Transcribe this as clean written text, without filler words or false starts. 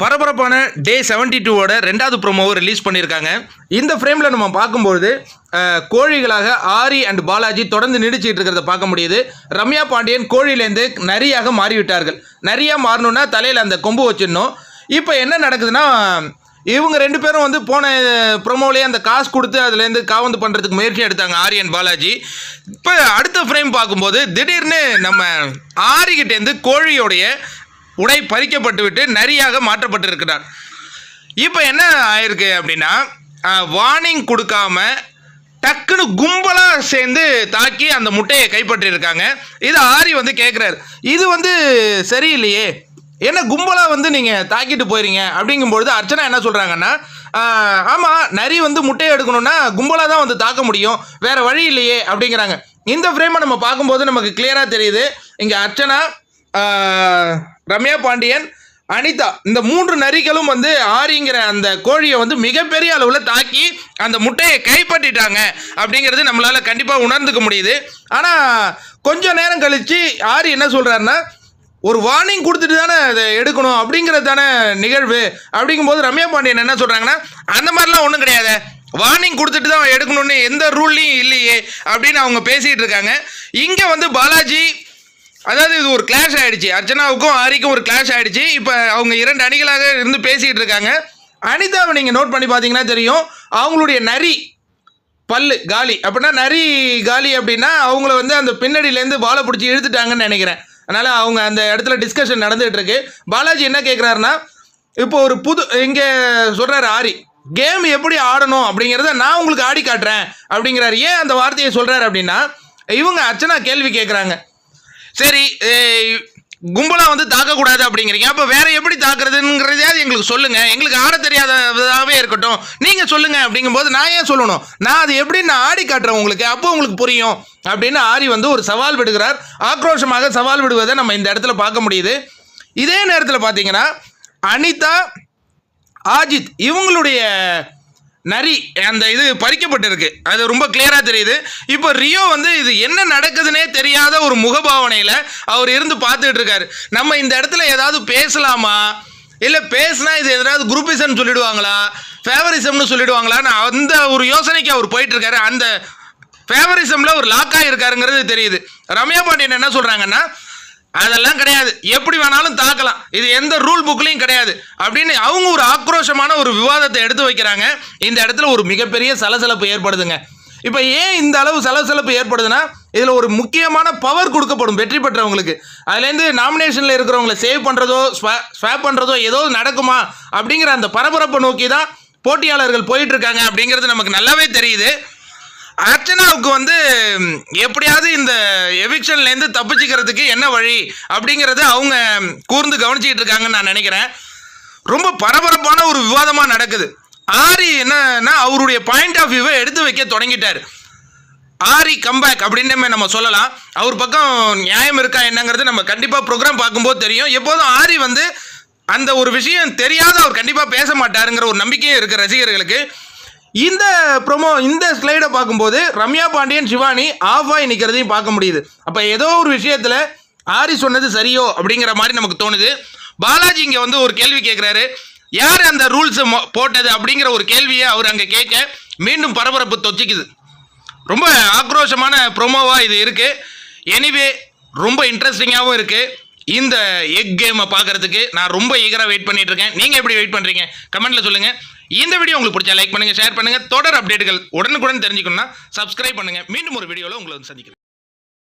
பரபரப்பான டே 72ஓட ரெண்டாவது ப்ரோமோவை ரிலீஸ் பண்ணியிருக்காங்க. இந்த ஃப்ரேமில் நம்ம பார்க்கும்போது கோழிகளாக ஆரி அண்ட் பாலாஜி தொடர்ந்து நீடிச்சிட்டு இருக்கிறத பார்க்க முடியுது. ரம்யா பாண்டியன் கோழியிலேருந்து நரியாக மாறிவிட்டார்கள். நரியாக மாறணுன்னா தலையில் அந்த கொம்பு வச்சிடணும். இப்போ என்ன நடக்குதுன்னா, இவங்க ரெண்டு பேரும் வந்து போன ப்ரோமோலேயே அந்த காசு கொடுத்து அதுலேருந்து காவந்து பண்ணுறதுக்கு முயற்சி எடுத்தாங்க ஆரி அண்ட் பாலாஜி. இப்போ அடுத்த ஃப்ரேம் பார்க்கும்போது திடீர்னு நம்ம ஆரிக்கிட்டேருந்து கோழியோடைய உடை பறிக்கப்பட்டு விட்டு நரியாக மாற்றப்பட்டிருக்கிறார். இப்போ என்ன ஆயிருக்கு அப்படின்னா, வார்னிங் கொடுக்காம டக்குன்னு கும்பலாக சேர்ந்து தாக்கி அந்த முட்டையை கைப்பற்றியிருக்காங்க. இது ஆரி வந்து கேட்குறாரு, இது வந்து சரியில்லையே, என்ன கும்பலாக வந்து நீங்கள் தாக்கிட்டு போயிறீங்க அப்படிங்கும்பொழுது அர்ச்சனா என்ன சொல்கிறாங்கன்னா, ஆமாம் நரி வந்து முட்டையை எடுக்கணும்னா கும்பலாக தான் வந்து தாக்க முடியும், வேறு வழி இல்லையே அப்படிங்கிறாங்க. இந்த ஃப்ரேமை நம்ம பார்க்கும்போது நமக்கு கிளியராக தெரியுது, இங்கே அர்ச்சனா, ரம்யா பாண்டியன், அனிதா இந்த மூன்று நரிகளும் வந்து ஆரிங்கிற அந்த கோழியை வந்து மிகப்பெரிய அளவில் தாக்கி அந்த முட்டையை கைப்பற்றிட்டாங்க அப்படிங்கிறது நம்மளால் கண்டிப்பாக உணர்ந்துக்க முடியுது. ஆனால் கொஞ்சம் நேரம் கழித்து ஆரி என்ன சொல்கிறாருன்னா, ஒரு வார்னிங் கொடுத்துட்டு தானே அதை எடுக்கணும் அப்படிங்கிறது தானே நிகழ்வு அப்படிங்கும்போது ரம்யா பாண்டியன் என்ன சொல்கிறாங்கன்னா, அந்த மாதிரிலாம் ஒன்றும் கிடையாது, வார்னிங் கொடுத்துட்டு தான் எடுக்கணும்னு எந்த ரூல்லையும் இல்லையே அப்படின்னு அவங்க பேசிகிட்டு இருக்காங்க. இங்கே வந்து பாலாஜி, அதாவது இது ஒரு கிளாஷ் ஆகிடுச்சு, அர்ச்சனாவுக்கும் ஆரிக்கும் ஒரு கிளாஷ் ஆகிடுச்சு. இப்போ அவங்க இரண்டு அணிகளாக இருந்து பேசிகிட்டு இருக்காங்க. அனிதாவை நீங்கள் நோட் பண்ணி பார்த்தீங்கன்னா தெரியும், அவங்களுடைய நரி பல்லு காலி அப்படின்னா, நரி காலி அப்படின்னா அவங்கள வந்து அந்த பின்னடியிலேருந்து பாலை பிடிச்சி இழுத்துட்டாங்கன்னு நினைக்கிறேன். அதனால் அவங்க அந்த இடத்துல டிஸ்கஷன் நடந்துகிட்டு இருக்கு. பாலாஜி என்ன கேட்குறாருன்னா, இப்போ ஒரு புது இங்கே சொல்கிறாரு ஆரி, கேம் எப்படி ஆடணும் அப்படிங்கிறத நான் உங்களுக்கு ஆடி காட்டுறேன் அப்படிங்கிறாரு. ஏன் அந்த வார்த்தையை சொல்கிறாரு அப்படின்னா, இவங்க அர்ச்சனா கேள்வி கேட்குறாங்க, சரி கும்பலாக வந்து தாக்கக்கூடாது அப்படிங்கிறீங்க, அப்போ வேற எப்படி தாக்குறதுங்கிறதையாவது எங்களுக்கு சொல்லுங்கள், எங்களுக்கு ஆட தெரியாததாகவே இருக்கட்டும் நீங்கள் சொல்லுங்கள் அப்படிங்கும்போது நான் ஏன் சொல்லணும், நான் அது எப்படி நான் ஆடி காட்டுறேன் உங்களுக்கு, அப்போ உங்களுக்கு புரியும் அப்படின்னு ஆரி வந்து ஒரு சவால் விடுகிறார். ஆக்ரோஷமாக சவால் விடுவதை நம்ம இந்த இடத்துல பார்க்க முடியுது. இதே நேரத்தில் பார்த்தீங்கன்னா அனிதா, ஆஜித் இவங்களுடைய நரி அந்த இது பறிக்கப்பட்டிருக்கு, அது ரொம்ப கிளியராக தெரியுது. இப்போ ரியோ வந்து இது என்ன நடக்குதுன்னே தெரியாத ஒரு முகபாவனையில் அவர் இருந்து பார்த்துட்டு இருக்காரு. நம்ம இந்த இடத்துல ஏதாவது பேசலாமா, இல்லை பேசினா இது ஏதாவது குரூப்பிசம்னு சொல்லிடுவாங்களா, ஃபேவரிசம்னு சொல்லிடுவாங்களான்னு அந்த ஒரு யோசனைக்கு அவர் போயிட்டு இருக்காரு. அந்த ஃபேவரிசமில் ஒரு லாக்காக இருக்காருங்கிறது தெரியுது. ரம்யா பாண்டியன் என்ன சொல்கிறாங்கன்னா, அதெல்லாம் கிடையாது, எப்படி வேணாலும் தாக்கலாம், இது எந்த ரூல் புக்லையும் கிடையாது அப்படின்னு அவங்க ஒரு ஆக்ரோஷமான ஒரு விவாதத்தை எடுத்து வைக்கிறாங்க. இந்த இடத்துல ஒரு மிகப்பெரிய சலசலப்பு ஏற்படுதுங்க. இப்போ ஏன் இந்த அளவு சலசலப்பு ஏற்படுதுன்னா, இதில் ஒரு முக்கியமான பவர் கொடுக்கப்படும் வெற்றி பெற்றவங்களுக்கு. அதுலேருந்து நாமினேஷனில் இருக்கிறவங்களை சேவ் பண்ணுறதோ ஸ்வாப் பண்ணுறதோ ஏதோ நடக்குமா அப்படிங்கிற அந்த பரபரப்பை நோக்கி தான் போட்டியாளர்கள் போயிட்டு இருக்காங்க அப்படிங்கிறது நமக்கு நல்லாவே தெரியுது. அர்ச்சனாவுக்கு வந்து எப்படியாவது இந்த எவிக்ஷன்லேருந்து தப்பிச்சுக்கிறதுக்கு என்ன வழி அப்படிங்கிறத அவங்க கூர்ந்து கவனிச்சிக்கிட்டு இருக்காங்கன்னு நான் நினைக்கிறேன். ரொம்ப பரபரப்பான ஒரு விவாதமாக நடக்குது. ஆரி என்னன்னா அவருடைய பாயிண்ட் ஆஃப் வியூவை எடுத்து வைக்க தொடங்கிட்டார். ஆரி கம்பேக் அப்படின்னு நம்ம சொல்லலாம். அவர் பக்கம் நியாயம் இருக்கா என்னங்கிறது நம்ம கண்டிப்பாக ப்ரோக்ராம் பார்க்கும்போது தெரியும். எப்போதும் ஆரி வந்து அந்த ஒரு விஷயம் தெரியாத அவர் கண்டிப்பாக பேச மாட்டாருங்கிற ஒரு நம்பிக்கையும் இருக்குது ரசிகர்களுக்கு. இந்த ப்ரோமோ இந்த ஸ்லைடை பார்க்கும்போது ரம்யா பாண்டியன், சிவானி ஆஃப் ஆகி நிற்கிறதையும் பார்க்க முடியுது. அப்போ ஏதோ ஒரு விஷயத்தில் ஆரி சொன்னது சரியோ அப்படிங்கிற மாதிரி நமக்கு தோணுது. பாலாஜி இங்கே வந்து ஒரு கேள்வி கேட்குறாரு, யார் அந்த ரூல்ஸை போட்டது அப்படிங்கிற ஒரு கேள்வியை அவர் அங்கே கேட்க மீண்டும் பரபரப்பு தொச்சிக்குது. ரொம்ப ஆக்ரோஷமான ப்ரோமோவாக இது இருக்குது. எனிவே ரொம்ப இன்ட்ரெஸ்டிங்காகவும் இருக்குது. இந்த எக் கேமை பார்க்குறதுக்கு நான் ரொம்ப ஈகராக வெயிட் பண்ணிட்டு இருக்கேன். நீங்கள் எப்படி வெயிட் பண்ணுறீங்க கமெண்ட்டில் சொல்லுங்கள். இந்த வீடியோ உங்களுக்கு பிடிச்சா லைக் பண்ணுங்கள், ஷேர் பண்ணுங்கள். தொடர் அப்டேட்டுகள் உடனுக்குடன் தெரிஞ்சுக்கணும்னா சப்ஸ்கிரைப் பண்ணுங்கள். மீண்டும் ஒரு வீடியோவில் உங்களை சந்திக்கிறேன்.